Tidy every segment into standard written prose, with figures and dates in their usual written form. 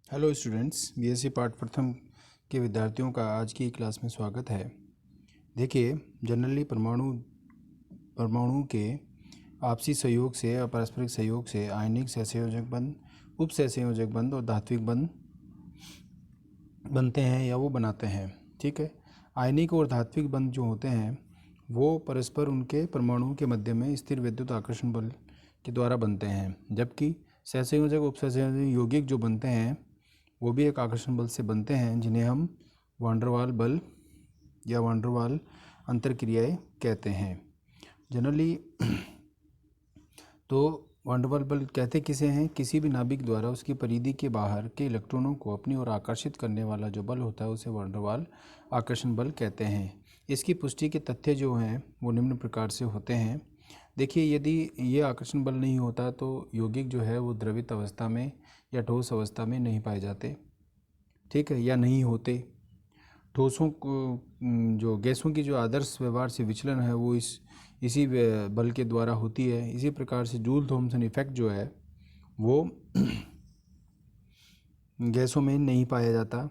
Hello students, BSc पाठ प्रथम के विद्यार्थियों का आज की क्लास में स्वागत है। देखिए, जनरली परमाणु के आपसी सहयोग से या पारस्परिक सहयोग से आयनिक सहसंयोजक बंध, उप सहसंयोजक बंध और धात्विक बंध बनते हैं या वो बनाते हैं। ठीक है। आयनिक और धात्विक बंध जो होते हैं वो परस्पर उनके परमाणुओं के मध्य में स्थिर विद्युत आकर्षण बल के द्वारा बनते हैं, जबकि सहसंयोजक उप सहसंयोजक यौगिक जो बनते हैं वो भी एक आकर्षण बल से बनते हैं, जिन्हें हम वान डेर वाल बल या वान डेर वाल अंतरक्रियाएं कहते हैं। जनरली तो वान डेर वाल बल कहते किसे हैं? किसी भी नाभिक द्वारा उसकी परिधि के बाहर के इलेक्ट्रॉनों को अपनी ओर आकर्षित करने वाला जो बल होता है उसे वान डेर वाल आकर्षण बल कहते हैं। इसकी पुष्टि के तथ्य जो हैं वो निम्न प्रकार से होते हैं। देखिए, यदि ये आकर्षण बल नहीं होता तो यौगिक जो है वो द्रवित अवस्था में या ठोस अवस्था में नहीं पाए जाते। ठीक है, या नहीं होते। ठोसों को जो गैसों की जो आदर्श व्यवहार से विचलन है वो इसी बल के द्वारा होती है। इसी प्रकार से जूल थॉमसन इफेक्ट जो है वो गैसों में नहीं पाया जाता।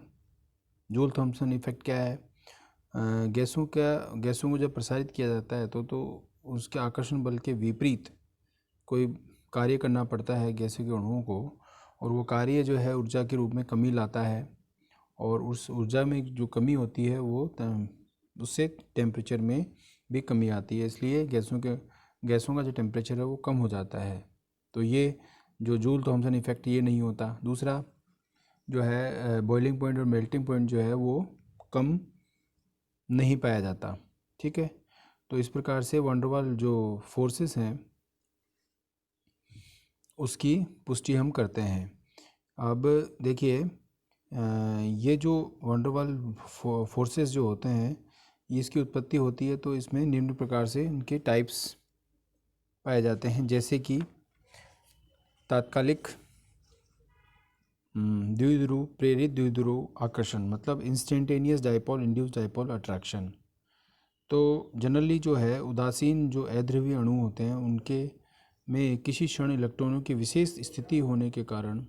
जूल थॉमसन इफेक्ट क्या है? गैसों को जब प्रसारित किया जाता है तो उसके आकर्षण बल के विपरीत कोई कार्य करना पड़ता है गैसों के अणुओं को, और वो कार्य जो है ऊर्जा के रूप में कमी लाता है, और उस ऊर्जा में जो कमी होती है वो उससे टेम्परेचर में भी कमी आती है। इसलिए गैसों का जो टेम्परेचर है वो कम हो जाता है। तो ये जो जूल थॉमसन इफेक्ट ये नहीं होता। दूसरा जो है बॉइलिंग पॉइंट और मेल्टिंग पॉइंट जो है वो कम नहीं पाया जाता। ठीक है। तो इस प्रकार से वान डेर वाल जो फोर्सेस हैं उसकी पुष्टि हम करते हैं। अब देखिए, ये जो वान डेर वाल फोर्सेस जो होते हैं इसकी उत्पत्ति होती है तो इसमें निम्न प्रकार से इनके टाइप्स पाए जाते हैं, जैसे कि तात्कालिक द्विध्रुव प्रेरित द्विध्रुव आकर्षण, मतलब instantaneous dipole induce dipole attraction. तो जनरली जो है उदासीन जो अध्रुवीय अणु होते हैं उनके में किसी क्षण इलेक्ट्रॉनों की विशेष स्थिति होने के कारण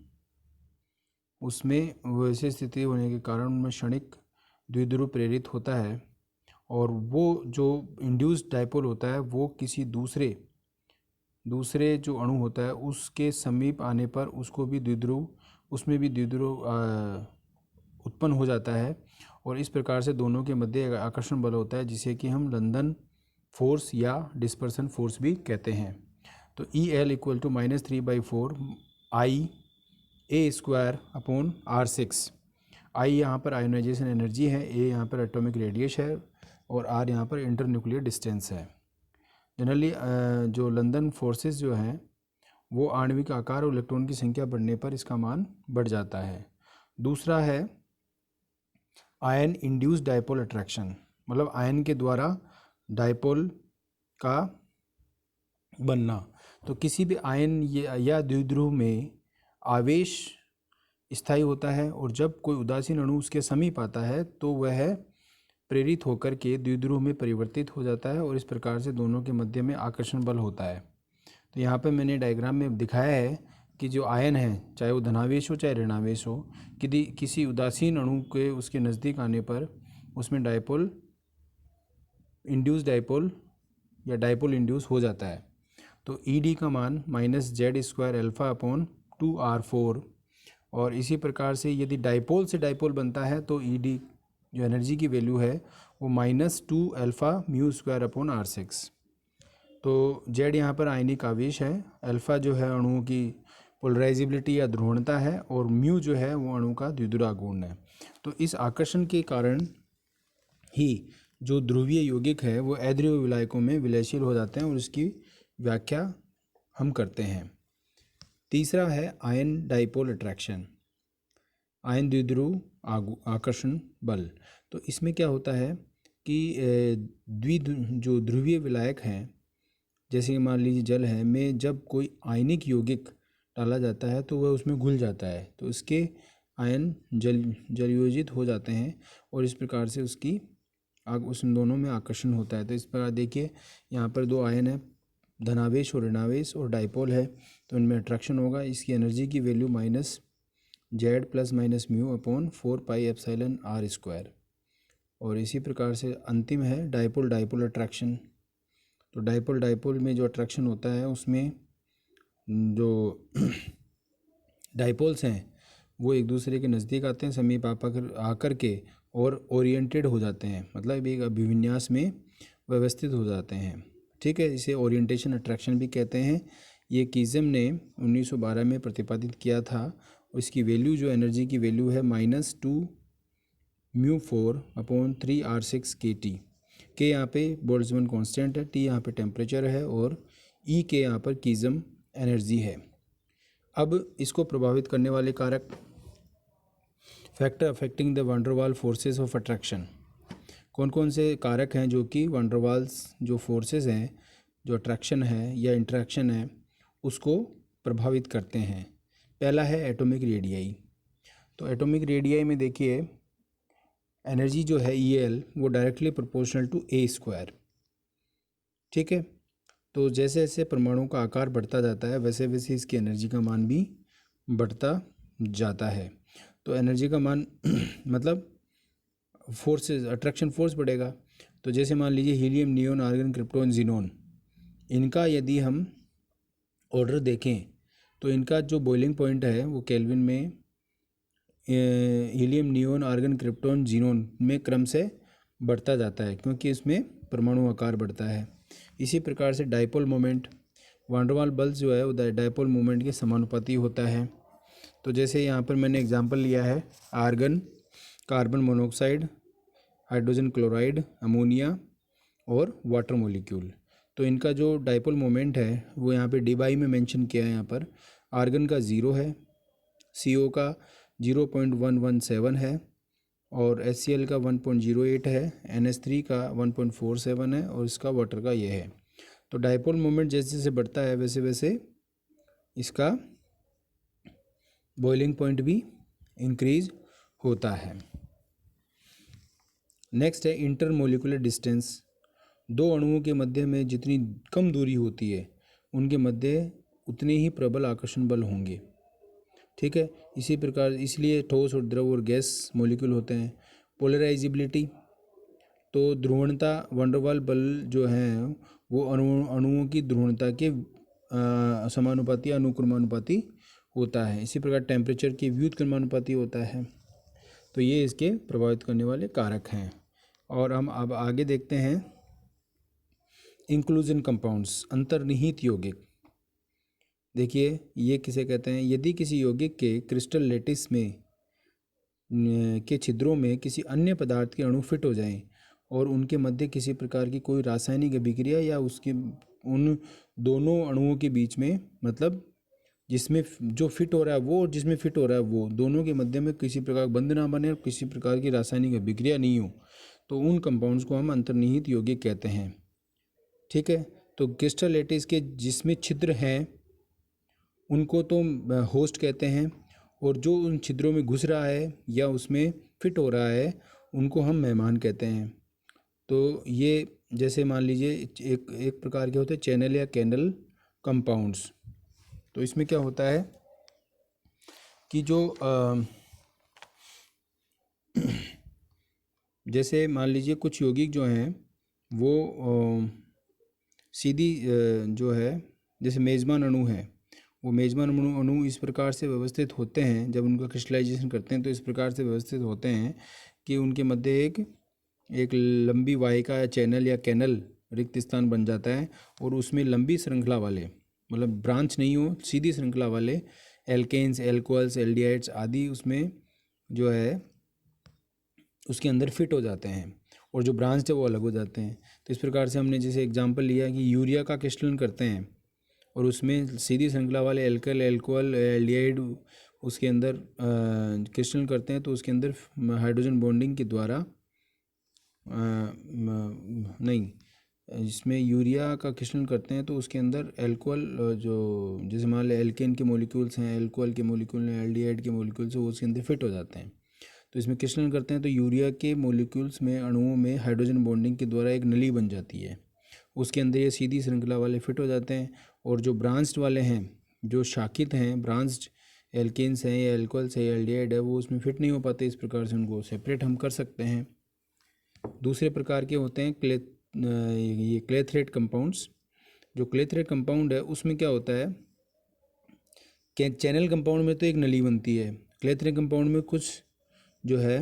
उनमें क्षणिक द्विध्रुव प्रेरित होता है, और वो जो इंड्यूस्ड डाइपोल होता है वो किसी दूसरे जो अणु होता है उसके समीप आने पर उसमें भी द्विध्रुव उत्पन्न हो जाता है, और इस प्रकार से दोनों के मध्य आकर्षण बल होता है जिसे कि हम लंदन फोर्स या डिस्पर्सन फोर्स भी कहते हैं। तो EL equal to -3/4 I A² upon R6। I यहाँ पर आयोनाइजेशन एनर्जी है, A यहाँ पर एटॉमिक रेडियस है, और R यहाँ पर इंटरन्यूक्लियर डिस्टेंस है। जनरली जो लंदन फोर्सेस जो हैं वो आणविक आकार और इलेक्ट्रॉन की संख्या बढ़ने पर इसका मान बढ़ जाता है। दूसरा है आयन इंड्यूस्ड डाइपोल अट्रैक्शन, मतलब आयन के द्वारा डाइपोल का बनना। तो किसी भी आयन या द्विध्रुव में आवेश स्थायी होता है, और जब कोई उदासीन अणु उसके समीप आता है तो वह प्रेरित होकर के द्विध्रुव में परिवर्तित हो जाता है, और इस प्रकार से दोनों के मध्य में आकर्षण बल होता है। तो यहाँ पे मैंने डायग्राम में दिखाया है कि जो आयन है चाहे वो धनावेश हो चाहे ऋणावेश हो, किसी उदासीन अणु के उसके नज़दीक आने पर उसमें इंड्यूस डाइपोल या डाइपोल इंड्यूस हो जाता है। तो ED का मान -Z² अल्फा अपॉन 2R4, और इसी प्रकार से यदि डाइपोल से डाइपोल बनता है तो ED जो एनर्जी की वैल्यू है वो -2 अल्फा μ² अपॉन R6। तो Z यहाँ पर आयनिक आवेश है, अल्फा जो है अणुओं की पोलराइजेबिलिटी या ध्रुवणता है, और म्यू जो है वो अणु का द्विध्रुव गुण है। तो इस आकर्षण के कारण ही जो ध्रुवीय यौगिक है वो अध्रुवीय विलायकों में विलयशील हो जाते हैं, और इसकी व्याख्या हम करते हैं। तीसरा है आयन डाइपोल अट्रैक्शन, आयन द्विध्रुव आकर्षण बल। तो इसमें क्या होता है कि जो ध्रुवीय विलायक हैं, जैसे कि मान लीजिए जल है, में जब कोई आयनिक यौगिक डाला जाता है तो वह उसमें घुल जाता है, तो इसके आयन जलयोजित हो जाते हैं, और इस प्रकार से उस दोनों में आकर्षण होता है। तो इस प्रकार देखिए यहाँ पर दो आयन है, धनावेश और ऋणावेश, और डाइपोल है, तो इनमें अट्रैक्शन होगा। इसकी एनर्जी की value Z plus minus mu upon 4 pi epsilon r²। और इसी प्रकार से अंतिम है डाइपोल डाइपोल अट्रैक्शन। तो डाइपोल डाइपोल में जो अट्रैक्शन होता है उसमें जो डाइपोल्स हैं वो एक दूसरे के नज़दीक आते हैं, समीप आकर के और ओरिएंटेड हो जाते हैं, मतलब एक अभिविन्यास में व्यवस्थित हो जाते हैं। ठीक है, इसे ओरिएंटेशन अट्रैक्शन भी कहते हैं। ये कीज़म ने 1912 में प्रतिपादित किया था। इसकी वैल्यू जो एनर्जी की वैल्यू है -2μ4/3r6kT। के यहाँ पे बोल्ट्जमैन कांस्टेंट है, टी यहाँ पे टेम्परेचर है और ई के यहाँ पर कीज़म एनर्जी है। अब इसको प्रभावित करने वाले कारक, factor affecting the van der वाल फोर्सेस ऑफ अट्रैक्शन। कौन कौन से कारक हैं जो कि वैन डर वाल्स जो फोर्सेस हैं, जो अट्रैक्शन है या इंट्रैक्शन है, उसको प्रभावित करते हैं। पहला है एटॉमिक रेडियाई। तो एटॉमिक रेडियाई में देखिए एनर्जी जो है EL वो डायरेक्टली प्रोपोर्शनल टू a²। ठीक है, तो जैसे जैसे परमाणु का आकार बढ़ता जाता है वैसे वैसे इसकी एनर्जी का मान भी बढ़ता जाता है। तो एनर्जी का मान मतलब फोर्सेस, अट्रैक्शन फोर्स बढ़ेगा। तो जैसे मान लीजिए helium, neon, argon, krypton, xenon, इनका यदि हम ऑर्डर देखें तो इनका जो बॉइलिंग पॉइंट है वो केल्विन में helium, neon, argon, krypton, xenon में क्रम से बढ़ता जाता है, क्योंकि इसमें परमाणु आकार बढ़ता है। इसी प्रकार से डाइपोल मोमेंट, वैन डर वाल बल जो है वो डाइपोल मोमेंट के समानुपाती होता है। तो जैसे यहाँ पर मैंने एग्जांपल लिया है argon, carbon monoxide, hydrogen chloride, ammonia और वाटर मॉलिक्यूल। तो इनका जो डाइपोल मोमेंट है वो यहाँ पे DY में मेंशन किया है। यहाँ पर आर्गन का 0 है, CO का 0.117 है और HCl का 1.08 है, NH3 का 1.47 है और इसका वाटर का ये है। तो डाइपोल मोमेंट जैसे जैसे बढ़ता है वैसे वैसे इसका बॉइलिंग पॉइंट भी इंक्रीज होता है। नेक्स्ट है इंटरमोलिकुलर डिस्टेंस। दो अणुओं के मध्य में जितनी कम दूरी होती है उनके मध्य उतने ही प्रबल आकर्षण बल होंगे। ठीक है, इसी प्रकार इसलिए ठोस और द्रव और गैस मॉलिक्यूल होते हैं। पोलराइजिबिलिटी, तो ध्रुवणता, वैन डर वाल बल जो है वो अणुओं की ध्रुवणता के समानुपाती अनुक्रमानुपाती होता है। इसी प्रकार टेम्परेचर के व्युत्क्रमानुपाती होता है। तो ये इसके प्रभावित करने वाले कारक हैं। और हम अब आगे देखते हैं इंक्लूजन कंपाउंड्स, अंतर्निहित यौगिक। देखिए ये किसे कहते हैं? यदि किसी यौगिक के क्रिस्टल लेटिस में के छिद्रों में किसी अन्य पदार्थ के अणु फिट हो जाएं और उनके मध्य किसी प्रकार की कोई रासायनिक अभिक्रिया या उसके उन दोनों अणुओं के बीच में, मतलब जिसमें जो फिट हो रहा है वो और जिसमें फिट हो रहा है वो, दोनों के मध्य में किसी प्रकार बंध ना बने और किसी प्रकार की रासायनिक अभिक्रिया नहीं हो, तो उन कंपाउंड्स को हम अंतर्निहित यौगिक कहते हैं। ठीक है, तो क्रिस्टल लेटिस के जिसमें छिद्र हैं उनको तो होस्ट कहते हैं और जो उन छिद्रों में घुस रहा है या उसमें फिट हो रहा है उनको हम मेहमान कहते हैं। तो ये जैसे मान लीजिए एक प्रकार के होते हैं चैनल या कैनल कंपाउंड्स। तो इसमें क्या होता है कि जो जैसे मान लीजिए कुछ यौगिक जो हैं वो सीधी जो है जैसे मेज़बान अणु है, वो मेज़बान अणु इस प्रकार से व्यवस्थित होते हैं, जब उनका क्रिस्टलाइजेशन करते हैं तो इस प्रकार से व्यवस्थित होते हैं कि उनके मध्य एक लंबी वाहिका या चैनल या कैनल रिक्त स्थान बन जाता है और उसमें लंबी श्रृंखला वाले, मतलब ब्रांच नहीं हो, सीधी श्रृंखला वाले एल्केन्स, एल्कोहल्स, एल्डिहाइड्स आदि उसमें जो है उसके अंदर फिट हो जाते हैं और जो ब्रांच है वो अलग हो जाते हैं। तो इस प्रकार से हमने जैसे एग्जांपल लिया कि यूरिया का क्रिस्टलन करते हैं और उसमें सीधी श्रृंखला वाले एल्कल, एल्कोहल, एल्डिहाइड उसके अंदर क्रिस्टलन करते हैं, तो उसके अंदर हाइड्रोजन बॉन्डिंग के द्वारा नहीं, इसमें यूरिया का क्रिस्टलन करते हैं तो उसके अंदर एल्कोहल जो जैसे मान लें एल्केन के मॉलिक्यूल्स हैं, एल्कोहल के मॉलिक्यूल हैं, एल्डिहाइड के मॉलिक्यूल्स हैं, वो उसके अंदर फिट हो जाते हैं। तो इसमें क्रिस्टलन करते हैं तो यूरिया के मॉलिक्यूल्स में अणुओं में हाइड्रोजन बॉन्डिंग के द्वारा एक नली बन जाती है, उसके अंदर ये सीधी श्रृंखला वाले फिट हो जाते हैं। और जो ब्रांच्ड वाले हैं, जो शाखित हैं, ब्रांच्ड एल्केन्स हैं या एल्कोहल्स है या एल्डिहाइड है वो उसमें फिट नहीं हो पाते, इस प्रकार से उनको सेपरेट हम कर सकते हैं। दूसरे प्रकार के होते हैं ये क्लेथरेट कंपाउंड्स। जो क्लेथरेट कंपाउंड है उसमें क्या होता है कि चैनल कंपाउंड में तो एक नली बनती है, क्लेथरेट कंपाउंड में कुछ जो है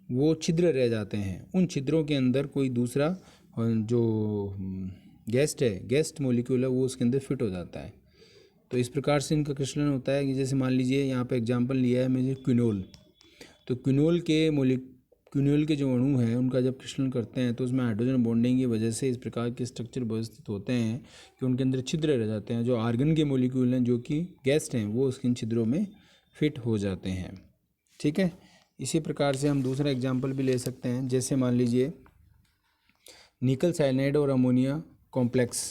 वो छिद्र रह जाते हैं, उन छिद्रों के अंदर कोई दूसरा जो गेस्ट मॉलिक्यूल है वो उसके अंदर फिट हो जाता है। तो इस प्रकार से इनका क्रिस्टलन होता है कि जैसे मान लीजिए यहाँ पे एग्जांपल लिया है मैंने क्विनोल। तो क्विनोल के जो अणु हैं उनका जब क्रिस्टलन करते हैं तो उसमें हाइड्रोजन बॉन्डिंग की वजह से इस प्रकार के स्ट्रक्चर व्यवस्थित होते हैं कि उनके अंदर छिद्र रह जाते हैं। जो आर्गन के मॉलिक्यूल हैं जो कि गेस्ट हैं वो उसके इन छिद्रों में फिट हो जाते हैं। ठीक है, इसी प्रकार से हम दूसरा एग्जाम्पल भी ले सकते हैं। जैसे मान लीजिए निकल साइनाइड और अमोनिया कॉम्प्लेक्स